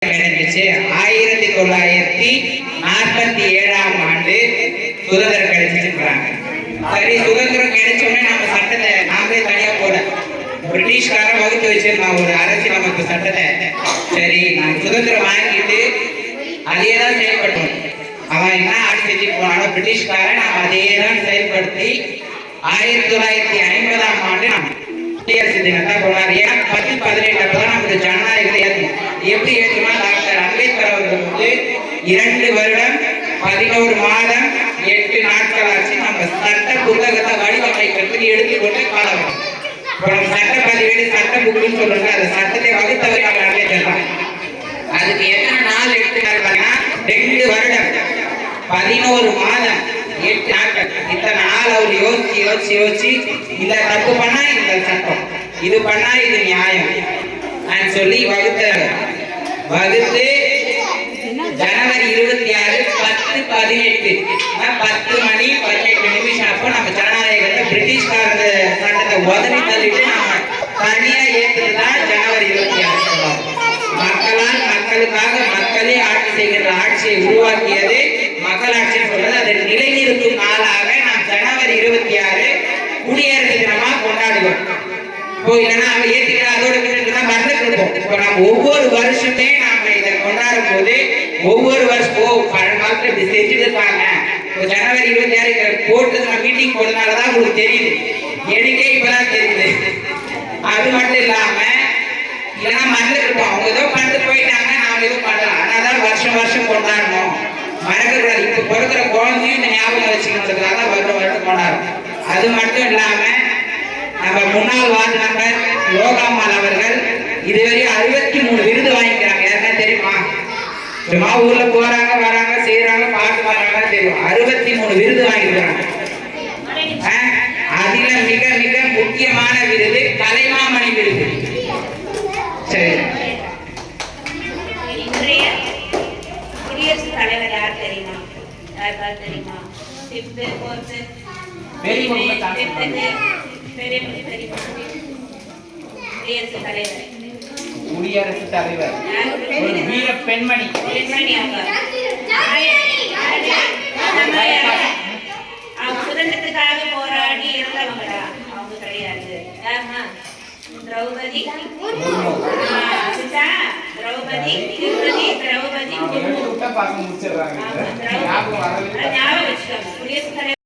கிடைச்சிச்சு. 1947ஆம் ஆண்டு சுதந்திரம் கிடைச்சிச்சுன்றாங்க. சரி, சுதந்திரம் கிடைச்சோடனே நம்ம சட்டத்தை நாமளே தனியா போட பிரிட்டிஷ்காரன் வகுத்து வச்சிருந்தான் ஒரு அரசியலமைப்பு சட்டத்தை. சரி, நம்ம சுதந்திரம் வாங்கிட்டு அதே தான் செயல்பட்டோம். அவன் என்ன ஆட்சி செஞ்சு போனாலும் பிரிட்டிஷ்காரன் நம்ம அதே தான் செயல்படுத்தி 1950ஆம் ஆண்டு நம்ம குடியரசு தினத்தை கொண்டாடு. ஏன்னா 10-18 அப்பதான் நமக்கு ஜனநாயகத்தை ஏற்றணும். எப்படி ஏற்றணும்னா டாக்டர் அம்பேத்கர் அவர்கள் 2 வருடம் 11 மாதம் 8 நாட்கள் ஆச்சு நம்ம சட்ட புத்தகத்தை வடிவமைக்கிறதுக்கு எடுத்துக்கொண்டு காலம். சட்ட பதிவேடு சட்ட புக்குன்னு சொல்லுங்க, அந்த சட்டத்தை வகுத்தவரை அவர் அம்பேத்கர். அதுக்கு எத்தனை நாள் எடுத்துக்காருன்னா 2 வருடம் 11 மாதம் 8 நாட்கள். இத்தனை நாள் அவர் யோசிச்சு இந்த தப்பு பண்ணா இந்த சட்டம், இது பண்ணா இது நியாயம் சொல்லி வகுத்து ஜனவரி 26 10-18 10 மணி 18 நிமிஷம் அப்போ நம்ம ஜனநாயகத்தை பிரிட்டிஷ்காரங்க சட்டத்தை உதவி தள்ளிட்டு நம்ம தனியா ஏற்றுதான் ஜனவரி 26. மக்களால் மக்களுக்காக மக்களே ஆட்சி செய்கின்ற ஆட்சியை உருவாக்கியது மக்களாட்சி சொல்றது. அதை நிலைநிறுத்தும் நாளாக நாம் ஜனவரி 26 குடியரசு தினமா கொண்டாடுவோம். இப்போ இல்லைன்னா அவன் ஏற்றுக்கிற அதோட தான் மறந்துட்டு இருப்போம். இப்போ நம்ம ஒவ்வொரு வருஷமே நாம இதை கொண்டாடும் போது ஒவ்வொரு வருஷம் பழங்காலத்துல இப்படி செஞ்சுட்டு இருக்காங்க. இப்போ ஜனவரி 26 போட்டு நம்ம மீட்டிங் போடுறதுனாலதான் உங்களுக்கு தெரியுது, எனக்கே இப்பதான் தெரியுது. அது மட்டும் இல்லாம இல்லைன்னா மறந்துட்டு இருப்போம். அவங்க ஏதோ பண்ணிட்டு போயிட்டாங்க, நாம ஏதோ பண்ணலாம். ஆனாதான் வருஷம் கொண்டாடணும், மறக்கக்கூடாது. இப்ப பிறக்கிற குழந்தையும் இந்த ஞாபகம் வச்சுக்கிறதுக்காக வருடம் கொண்டாடும். அது மட்டும் இல்லாம நம்ம முன்னாள் வார்டு நம்பர் லோகாம்மாள் அவர்கள் இதுவரை 63 விருது வாங்கிக்கிறாங்க. யாருன்னா தெரியுமா? சும்மா ஊர்ல போறாங்க வராங்க செய்யறாங்க பாட்டு பாடுறாங்க தெரியும். 63 விருது வாங்கிக்கிறாங்க. அதுல மிக மிக முக்கியமான விருது கலைமாமணி விருது. சரி, குடியரசுத் தலைவர் யார் தெரியுமா? யாருக்காவது தெரியுமா? குடியரசுத் தலைவர் ஒரு வீர பெண்மணி. அவங்க சுதந்திரத்துக்காக போராடி இறந்தவங்களா? அவங்க கிடையாது. யாருமா? திரௌபதி ஞாபகம் வச்சுக்கோங்க. குடியரசுத் தலைவர்